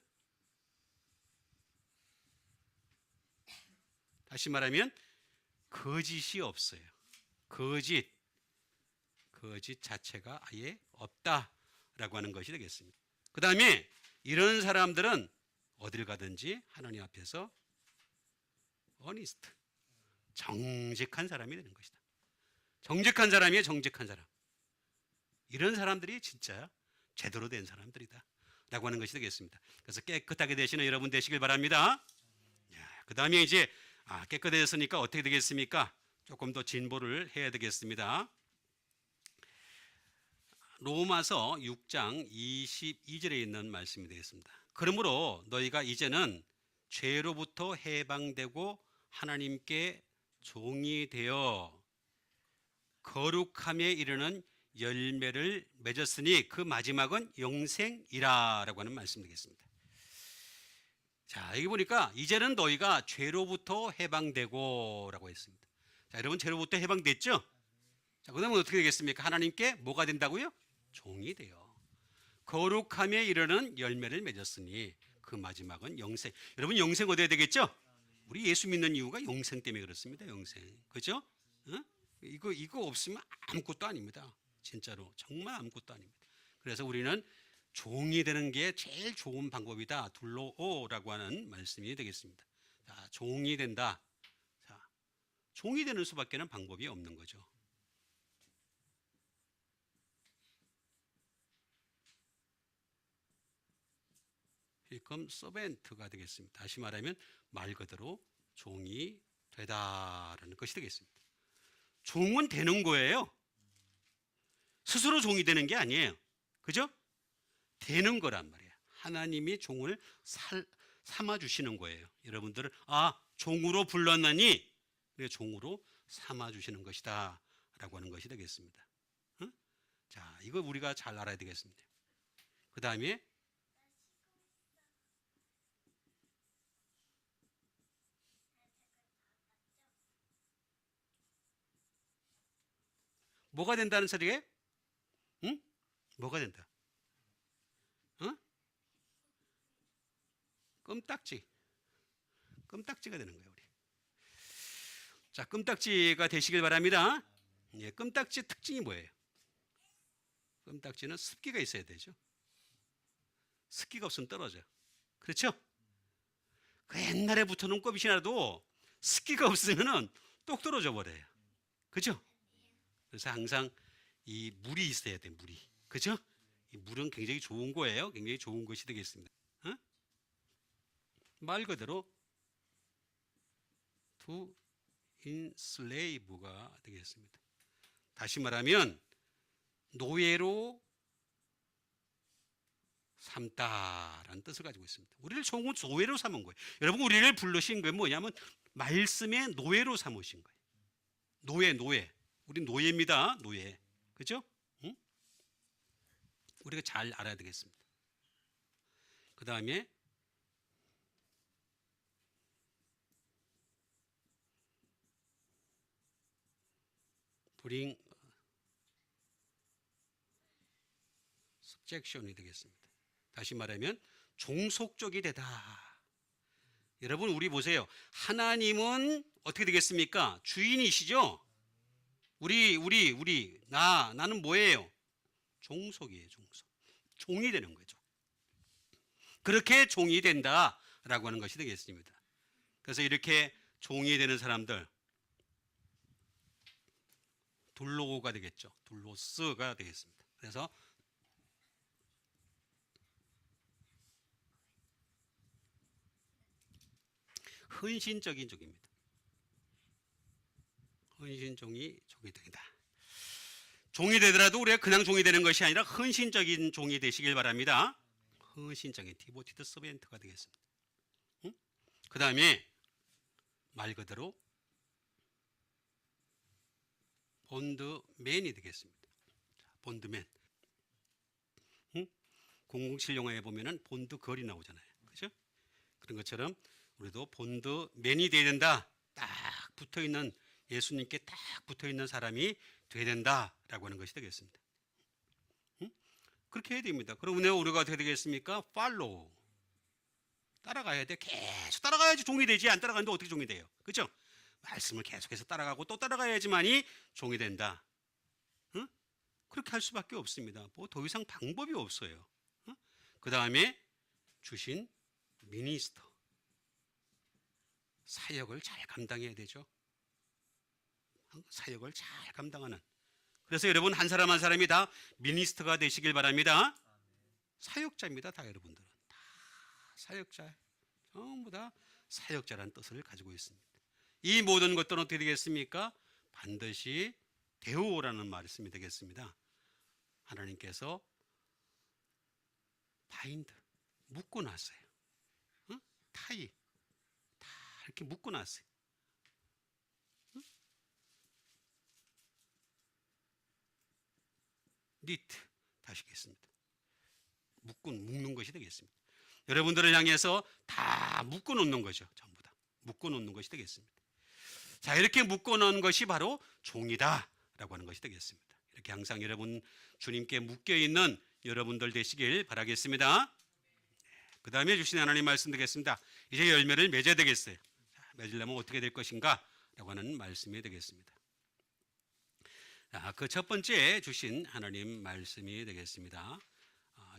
S1: 다시 말하면 거짓이 없어요. 거짓 자체가 아예 없다라고 하는 것이 되겠습니다. 그 다음에 이런 사람들은 어딜 가든지 하나님 앞에서 어니스트, 정직한 사람이 되는 것이다. 정직한 사람이에요. 정직한 사람. 이런 사람들이 진짜 제대로 된 사람들이다 라고 하는 것이 되겠습니다. 그래서 깨끗하게 되시는 여러분 되시길 바랍니다. 그 다음에 이제 깨끗해졌으니까 어떻게 되겠습니까? 조금 더 진보를 해야 되겠습니다. 로마서 6장 22절에 있는 말씀이 되겠습니다. 그러므로 너희가 이제는 죄로부터 해방되고 하나님께 종이 되어 거룩함에 이르는 열매를 맺었으니 그 마지막은 영생이라 라고 하는 말씀 되겠습니다. 자, 여기 보니까 이제는 너희가 죄로부터 해방되고 라고 했습니다. 자, 여러분 죄로부터 해방됐죠? 자, 그 다음에 어떻게 되겠습니까? 하나님께 뭐가 된다고요? 종이 돼요. 거룩함에 이르는 열매를 맺었으니 그 마지막은 영생. 여러분 영생 얻어야 되겠죠? 우리 예수 믿는 이유가 영생 때문에 그렇습니다. 영생. 그죠? 이거 없으면 아무것도 아닙니다. 진짜로 정말 아무것도 아닙니다. 그래서 우리는 종이 되는 게 제일 좋은 방법이다. 둘로오라고 하는 말씀이 되겠습니다. 자, 종이 된다. 자, 종이 되는 수밖에는 방법이 없는 거죠. become servant가 되겠습니다. 다시 말하면 말 그대로 종이 되다라는 것이 되겠습니다. 종은 되는 거예요. 스스로 종이 되는 게 아니에요. 그죠? 되는 거란 말이에요. 하나님이 종을 삼아주시는 거예요. 여러분들을 종으로 불렀나니 종으로 삼아주시는 것이다 라고 하는 것이 되겠습니다. 자, 이거 우리가 잘 알아야 되겠습니다. 그 다음에 뭐가 된다는 소리에? 응? 뭐가 된다? 껌딱지가 되는 거예요, 우리. 자, 껌딱지가 되시길 바랍니다. 예, 껌딱지 특징이 뭐예요? 껌딱지는 습기가 있어야 되죠. 습기가 없으면 떨어져. 그렇죠? 그 옛날에 붙어놓은 껌이라도 습기가 없으면은 똑 떨어져 버려요. 그죠? 그래서 항상 이 물이 있어야 돼, 물이. 그죠? 이 물은 굉장히 좋은 거예요. 굉장히 좋은 것이 되겠습니다. 말 그대로 to enslave가 되겠습니다. 다시 말하면 노예로 삼다라는 뜻을 가지고 있습니다. 우리를 종은 노예로 삼은 거예요. 여러분, 우리를 부르신 게 뭐냐면 말씀의 노예로 삼으신 거예요. 노예. 우리 노예입니다. 노예. 그죠? 응? 우리가 잘 알아야 되겠습니다. 그 다음에 bring subjection이 되겠습니다. 다시 말하면 종속적이 되다. 여러분, 우리 보세요. 하나님은 어떻게 되겠습니까? 주인이시죠? 나는 뭐예요? 종속이에요, 종속. 종이 되는 거죠. 그렇게 종이 된다라고 하는 것이 되겠습니다. 그래서 이렇게 종이 되는 사람들, 둘로가 되겠죠. 둘로스가 되겠습니다. 그래서 헌신적인 종입니다. 헌신종이 종이 되다. 종이 되더라도 우리가 그냥 종이 되는 것이 아니라 헌신적인 종이 되시길 바랍니다. 헌신적인 디보티드 서벤트가 되겠습니다. 그 다음에 말 그대로 본드맨이 되겠습니다. 본드맨. 007 영화에 보면은 본드걸이 나오잖아요. 그죠? 그런 것처럼 우리도 본드맨이 되어야 된다. 딱 붙어 있는 예수님께 딱 붙어있는 사람이 돼야 된다라고 하는 것이 되겠습니다. 그렇게 해야 됩니다. 그러면 우리가 어떻게 되겠습니까? 팔로우, 따라가야 돼. 계속 따라가야지 종이 되지. 안 따라가는데 어떻게 종이 돼요? 그렇죠? 말씀을 계속해서 따라가고 또 따라가야지만이 종이 된다. 응? 그렇게 할 수밖에 없습니다. 뭐 더 이상 방법이 없어요. 응? 그 다음에 주신 미니스터, 사역을 잘 감당해야 되죠. 사역을 잘 감당하는. 그래서 여러분 한 사람 한 사람이 다 미니스터가 되시길 바랍니다. 사역자입니다. 다 여러분들은 다 사역자, 전부 다 사역자라는 뜻을 가지고 있습니다. 이 모든 것들은 어떻게 되겠습니까? 반드시 데오라는 말씀이 되겠습니다. 하나님께서 바인드, 묶어놨어요. 응? 타이 다 이렇게 묶어놨어요. 응? 니트 다시 겠습니다. 묶는 것이 되겠습니다. 여러분들을 향해서 다 묶어놓는 거죠. 전부 다 묶어놓는 것이 되겠습니다. 자, 이렇게 묶어놓은 것이 바로 종이다라고 하는 것이 되겠습니다. 이렇게 항상 여러분 주님께 묶여있는 여러분들 되시길 바라겠습니다. 그 다음에 주신 하나님 말씀 되겠습니다. 이제 열매를 맺어야 되겠어요. 자, 맺으려면 어떻게 될 것인가 라고 하는 말씀이 되겠습니다. 그 첫 번째 주신 하나님 말씀이 되겠습니다.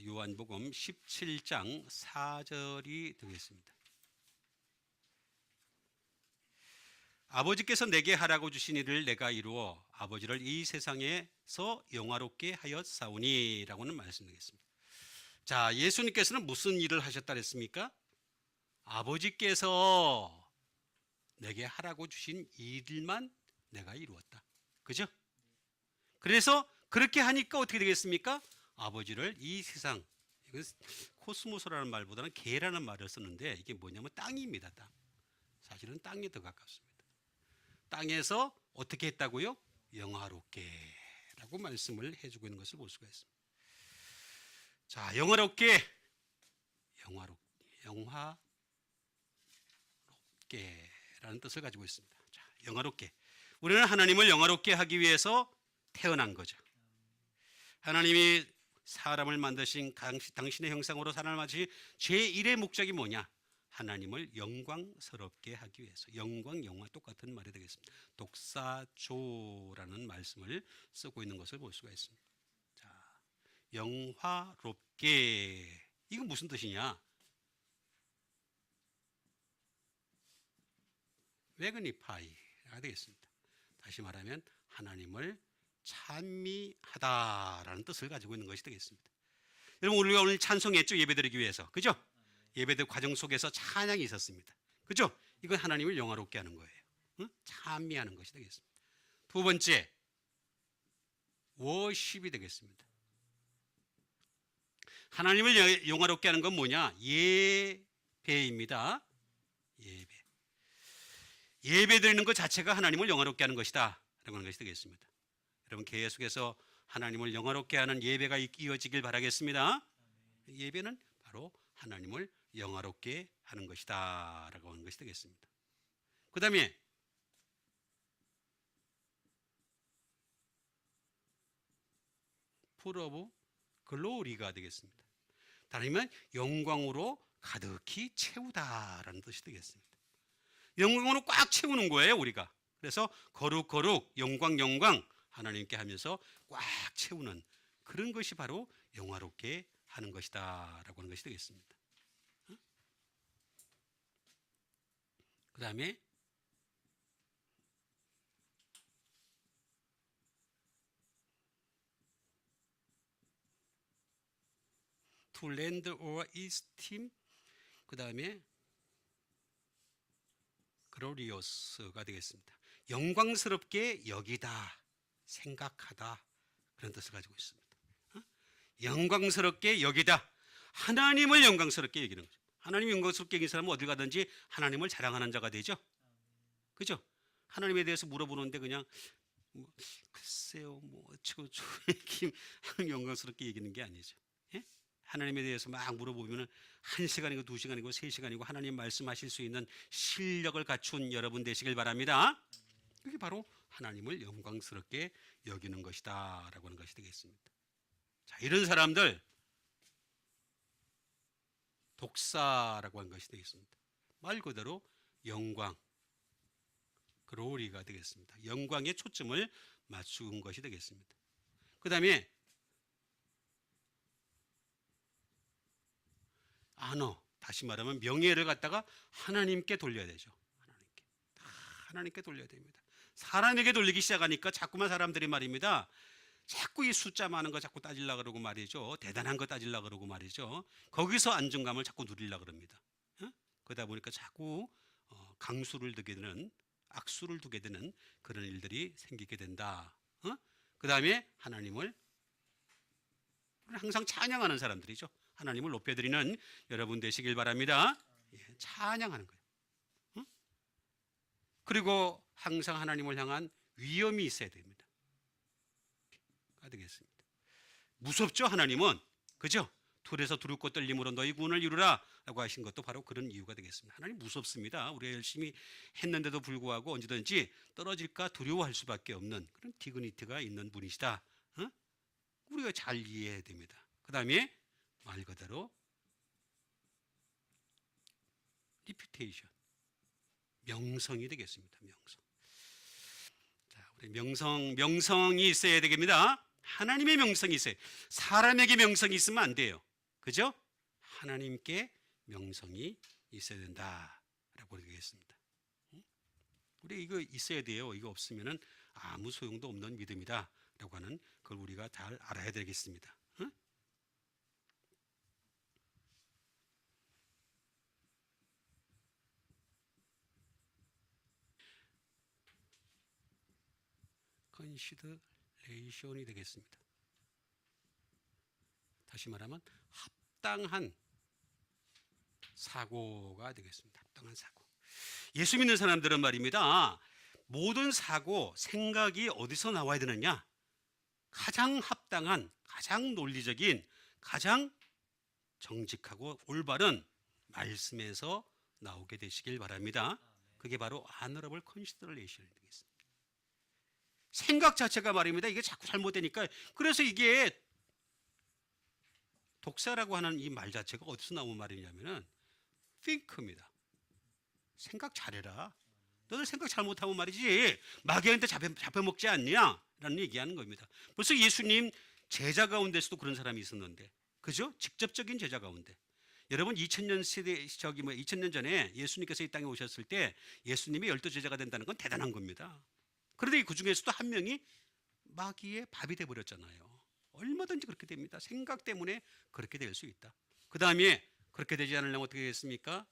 S1: 요한복음 17장 4절이 되겠습니다. 아버지께서 내게 하라고 주신 일을 내가 이루어 아버지를 이 세상에서 영화롭게 하였사오니 라고는 말씀드리겠습니다. 자, 예수님께서는 무슨 일을 하셨다 그랬습니까? 아버지께서 내게 하라고 주신 일만 내가 이루었다. 그죠? 그래서 그렇게 하니까 어떻게 되겠습니까? 아버지를 이 세상, 이건 코스모스라는 말보다는 개라는 말을 썼는데 이게 뭐냐면 땅입니다. 땅. 사실은 땅에 더 가깝습니다. 땅에서 어떻게 했다고요? 영화롭게 라고 말씀을 해주고 있는 것을 볼 수가 있습니다. 자, 영화롭게 라는 뜻을 가지고 있습니다. 자, 영화롭게. 우리는 하나님을 영화롭게 하기 위해서 태어난 거죠. 하나님이 사람을 만드신 당신의 형상으로 사람을 만드신 제1의 목적이 뭐냐? 하나님을 영광스럽게 하기 위해서. 영광, 영화 똑같은 말이 되겠습니다. 독사조라는 말씀을 쓰고 있는 것을 볼 수가 있습니다. 자, 영화롭게. 이건 무슨 뜻이냐? 매그니파이가 되겠습니다. 다시 말하면 하나님을 찬미하다라는 뜻을 가지고 있는 것이 되겠습니다. 여러분, 우리가 오늘 찬송했죠? 예배드리기 위해서. 그죠? 예배드 과정 속에서 찬양이 있었습니다. 그죠? 이건 하나님을 영화롭게 하는 거예요. 응? 찬미하는 것이 되겠습니다. 두 번째, 워십이 되겠습니다. 하나님을 영화롭게 하는 건 뭐냐? 예배입니다. 예배 드리는 것 자체가 하나님을 영화롭게 하는 것이다 라고 하는 것이 되겠습니다. 여러분, 계속해서 하나님을 영화롭게 하는 예배가 이어지길 바라겠습니다. 예배는 바로 하나님을 영화롭게 하는 것이다 라고 하는 것이 되겠습니다. 그 다음에 full of glory가 되겠습니다. 다르면 영광으로 가득히 채우다라는 뜻이 되겠습니다. 영광으로 꽉 채우는 거예요, 우리가. 그래서 거룩 영광 하나님께 하면서 꽉 채우는 그런 것이 바로 영화롭게 하는 것이다 라고 하는 것이 되겠습니다. 그 다음에 to lend or esteem, 그 다음에 glorious가 되겠습니다. 영광스럽게 여기다, 생각하다, 그런 뜻을 가지고 있습니다. 영광스럽게 여기다, 하나님을 영광스럽게 여기는 거죠. 하나님 영광스럽게 여기는 사람은 어디 가든지 하나님을 자랑하는 자가 되죠. 그죠? 하나님에 대해서 물어보는데 그냥 글쎄요, 어쩌고 이렇게 영광스럽게 얘기하는 게 아니죠. 예? 하나님에 대해서 막 물어보면 1시간이고 2시간이고 3시간이고 하나님 말씀하실 수 있는 실력을 갖춘 여러분 되시길 바랍니다. 그게 바로 하나님을 영광스럽게 여기는 것이다 라고 하는 것이 되겠습니다. 자, 이런 사람들 독사라고 하는 것이 되겠습니다. 말 그대로 영광, 글로리가 되겠습니다. 영광에 초점을 맞춘 것이 되겠습니다. 그 다음에 안어, 다시 말하면 명예를 갖다가 하나님께 돌려야 되죠. 하나님께. 다 하나님께 돌려야 됩니다. 사람에게 돌리기 시작하니까 자꾸만 사람들이 말입니다. 자꾸 이 숫자 많은 거 자꾸 따지려고 그러고 말이죠. 대단한 거 따지려고 그러고 말이죠. 거기서 안정감을 자꾸 누리려고 그럽니다. 그러다 보니까 자꾸 강수를 두게 되는, 악수를 두게 되는 그런 일들이 생기게 된다. 그 다음에 하나님을 항상 찬양하는 사람들이죠. 하나님을 높여드리는 여러분 되시길 바랍니다. 예, 찬양하는 거예요. 그리고 항상 하나님을 향한 위엄이 있어야 됩니다. 되겠습니다. 무섭죠, 하나님은. 그죠? 둘에서 두렵고 떨림으로 너희 구원을 이루라 라고 하신 것도 바로 그런 이유가 되겠습니다. 하나님 무섭습니다. 우리가 열심히 했는데도 불구하고 언제든지 떨어질까 두려워할 수밖에 없는 그런 디그니티가 있는 분이시다. 우리가 잘 이해해야 됩니다. 그 다음에 말 그대로 리퓨테이션, 명성이 되겠습니다. 명성. 자, 우리 명성이 있어야 되겠습니다. 하나님의 명성이 있어요. 사람에게 명성이 있으면 안 돼요. 그죠? 하나님께 명성이 있어야 된다라고 되겠습니다. 우리 이거 있어야 돼요. 이거 없으면은 아무 소용도 없는 믿음이다라고 하는 걸 우리가 잘 알아야 되겠습니다. 컨시더레이션이 되겠습니다. 다시 말하면 합당한 사고가 되겠습니다. 합당한 사고. 예수 믿는 사람들은 말입니다. 모든 사고, 생각이 어디서 나와야 되느냐? 가장 합당한, 가장 논리적인, 가장 정직하고 올바른 말씀에서 나오게 되시길 바랍니다. 그게 바로 honorable consideration이 되겠습니다. 생각 자체가 말입니다. 이게 자꾸 잘못되니까. 그래서 이게 독사라고 하는 이 말 자체가 어디서 나온 말이냐면은 think입니다. 생각 잘해라. 너들 생각 잘못하면 말이지 마귀한테 잡혀먹지 않냐? 라는 얘기하는 겁니다. 벌써 예수님 제자 가운데서도 그런 사람이 있었는데, 그죠? 직접적인 제자 가운데. 여러분 2000년 전에 예수님께서 이 땅에 오셨을 때 예수님이 12제자가 된다는 건 대단한 겁니다. 그런데 그 중에서도 한 명이 마귀의 밥이 돼버렸잖아요. 얼마든지 그렇게 됩니다. 생각 때문에 그렇게 될 수 있다. 그 다음에 그렇게 되지 않으려면 어떻게 되겠습니까?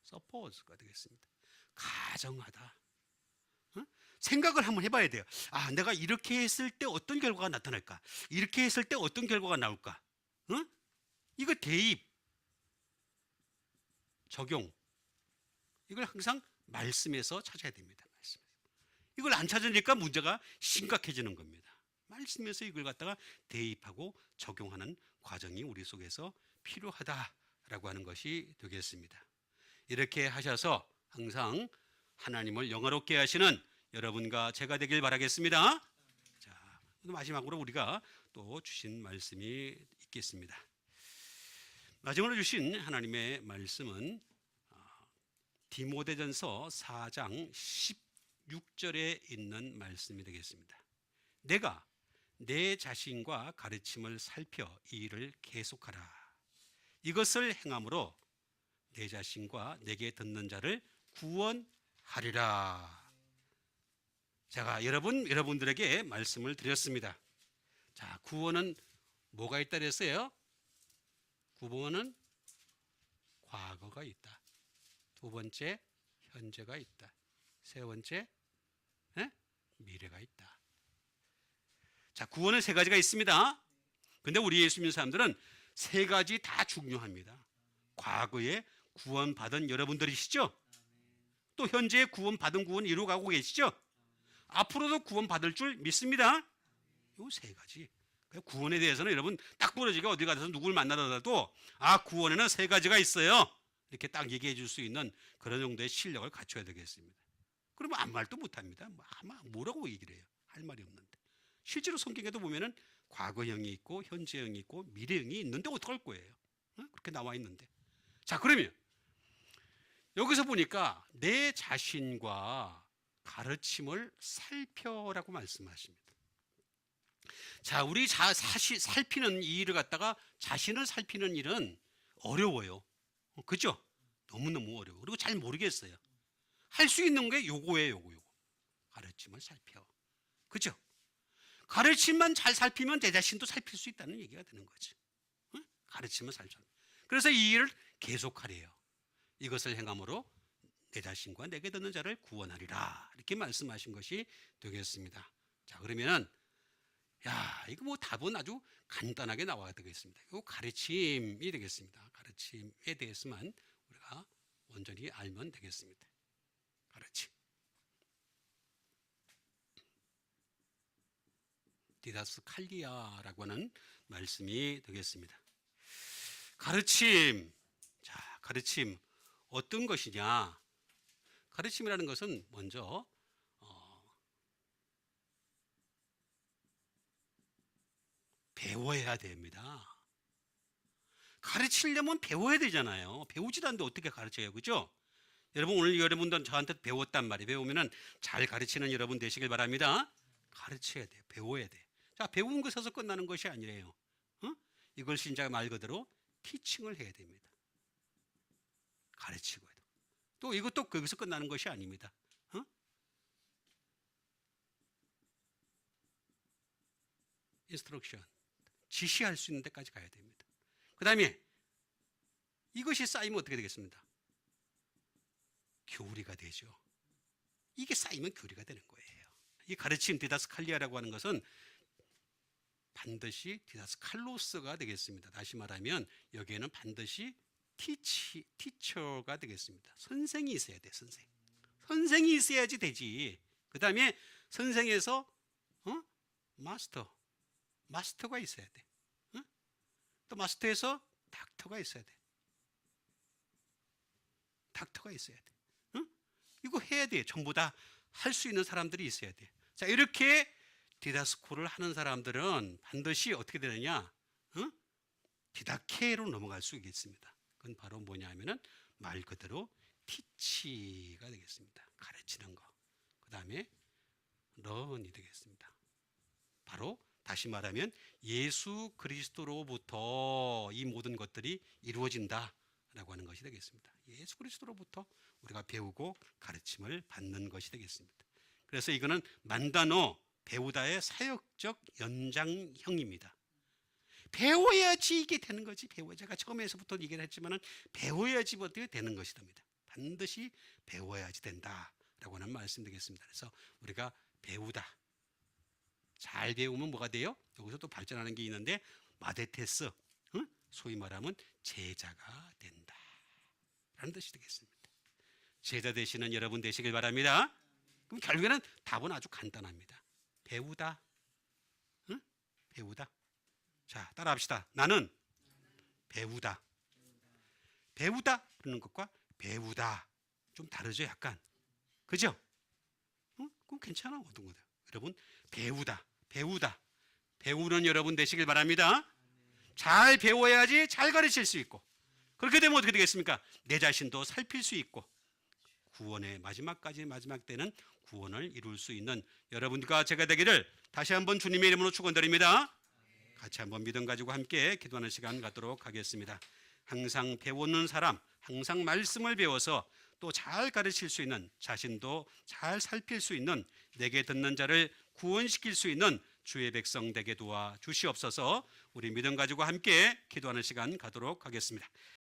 S1: suppose가 되겠습니다. 가정하다. 생각을 한번 해봐야 돼요. 아, 내가 이렇게 했을 때 어떤 결과가 나타날까? 이렇게 했을 때 어떤 결과가 나올까? 이거 대입, 적용, 이걸 항상 말씀에서 찾아야 됩니다. 말씀에서. 이걸 안 찾으니까 문제가 심각해지는 겁니다. 말씀에서 이걸 갖다가 대입하고 적용하는 과정이 우리 속에서 필요하다라고 하는 것이 되겠습니다. 이렇게 하셔서 항상 하나님을 영화롭게 하시는 여러분과 제가 되길 바라겠습니다. 자, 마지막으로 우리가 또 주신 말씀이 있겠습니다. 마지막으로 주신 하나님의 말씀은 디모데전서 4장 16절에 있는 말씀이 되겠습니다. 내가 내 자신과 가르침을 살펴 이 일을 계속하라. 이것을 행함으로 내 자신과 내게 듣는 자를 구원하리라. 제가 여러분들에게 말씀을 드렸습니다. 자, 구원은 뭐가 있다 그랬어요? 구원은 과거가 있다. 두 번째, 현재가 있다. 세 번째, 미래가 있다. 자, 구원은 세 가지가 있습니다. 근데 우리 예수 믿는 사람들은 세 가지 다 중요합니다. 과거에 구원받은 여러분들이시죠? 또 현재 구원받은 구원 이루어가고 계시죠? 앞으로도 구원받을 줄 믿습니다. 이 세 가지. 구원에 대해서는 여러분 딱 부러지게 어디 가서 누굴 만나더라도 아, 구원에는 세 가지가 있어요. 이렇게 딱 얘기해 줄 수 있는 그런 정도의 실력을 갖춰야 되겠습니다. 그러면 아무 말도 못합니다. 아마 뭐라고 얘기를 해요? 할 말이 없는데. 실제로 성경에도 보면은 과거형이 있고 현재형이 있고 미래형이 있는데 어떡할 거예요? 그렇게 나와 있는데. 자, 그러면 여기서 보니까 내 자신과 가르침을 살펴라고 말씀하십니다. 자, 우리 사실 살피는 이 일을 갖다가 자신을 살피는 일은 어려워요. 그죠? 너무너무 어려워. 그리고 잘 모르겠어요. 할 수 있는 게 요거예요, 요거. 가르침을 살펴. 그죠? 가르침만 잘 살피면 내 자신도 살필 수 있다는 얘기가 되는 거지. 응? 가르침을 살펴. 그래서 이 일을 계속하래요. 이것을 행함으로 내 자신과 내게 듣는 자를 구원하리라. 이렇게 말씀하신 것이 되겠습니다. 자, 그러면은 이거 뭐 답은 아주 간단하게 나와야 되겠습니다. 이거 가르침이 되겠습니다. 가르침에 대해서만 우리가 온전히 알면 되겠습니다. 가르침. 디다스칼리아라고 하는 말씀이 되겠습니다. 가르침. 자, 가르침 어떤 것이냐? 가르침이라는 것은 먼저 배워야 됩니다. 가르치려면 배워야 되잖아요. 배우지도 않는데 어떻게 가르쳐요, 그죠? 여러분, 오늘 여러분도 저한테 배웠단 말이에요. 배우면은 잘 가르치는 여러분 되시길 바랍니다. 가르쳐야 돼요. 배워야 돼. 자, 배운 것에서 끝나는 것이 아니래요. 이걸 진짜 말 그대로 티칭을 해야 됩니다. 가르치고 해도. 또 이것도 거기서 끝나는 것이 아닙니다. 인스트럭션. 지시할 수 있는 데까지 가야 됩니다. 그 다음에 이것이 쌓이면 어떻게 되겠습니다? 교리가 되죠. 이게 쌓이면 교리가 되는 거예요. 이 가르침 디다스칼리아라고 하는 것은 반드시 디다스칼로스가 되겠습니다. 다시 말하면 여기에는 반드시 티처가 되겠습니다. 선생이 있어야 돼. 선생이 있어야지 되지. 그 다음에 선생에서 마스터가 있어야 돼. 또 마스터에서 닥터가 있어야 돼. 닥터가 있어야 돼. 이거 해야 돼. 전부 다 할 수 있는 사람들이 있어야 돼. 자, 이렇게 디다스코를 하는 사람들은 반드시 어떻게 되느냐? 디다케로 넘어갈 수 있겠습니다. 그건 바로 뭐냐 하면은 말 그대로 티치가 되겠습니다. 가르치는 거. 그 다음에 런이 되겠습니다. 바로 다시 말하면 예수 그리스도로부터 이 모든 것들이 이루어진다라고 하는 것이 되겠습니다. 예수 그리스도로부터 우리가 배우고 가르침을 받는 것이 되겠습니다. 그래서 이거는 만다노 배우다의 사역적 연장형입니다. 배워야지 이게 되는 거지. 제가 처음에서부터 얘기를 했지만은 배워야지 어떻게 되는 것이 됩니다. 반드시 배워야지 된다라고 하는 말씀 되겠습니다. 그래서 우리가 배우다. 잘 배우면 뭐가 돼요? 여기서 또 발전하는 게 있는데 마데테스, 소위 말하면 제자가 된다 라는 뜻이 되겠습니다. 제자 되시는 여러분 되시길 바랍니다. 그럼 결국에는 답은 아주 간단합니다. 배우다. 배우다. 자, 따라합시다. 나는 배우다. 배우다 그러는 것과 배우다 좀 다르죠, 약간. 그죠? 그럼 괜찮아, 어떤 거다. 여러분, 배우다. 배우는 여러분 되시길 바랍니다. 잘 배워야지 잘 가르칠 수 있고, 그렇게 되면 어떻게 되겠습니까? 내 자신도 살필 수 있고, 구원의 마지막 때는 구원을 이룰 수 있는 여러분과 제가 되기를 다시 한번 주님의 이름으로 축원드립니다. 같이 한번 믿음 가지고 함께 기도하는 시간 갖도록 하겠습니다. 항상 배우는 사람, 항상 말씀을 배워서 또 잘 가르칠 수 있는, 자신도 잘 살필 수 있는, 내게 듣는 자를 구원시킬 수 있는 주의 백성 되게 도와 주시옵소서. 우리 믿음 가지고 함께 기도하는 시간 갖도록 하겠습니다.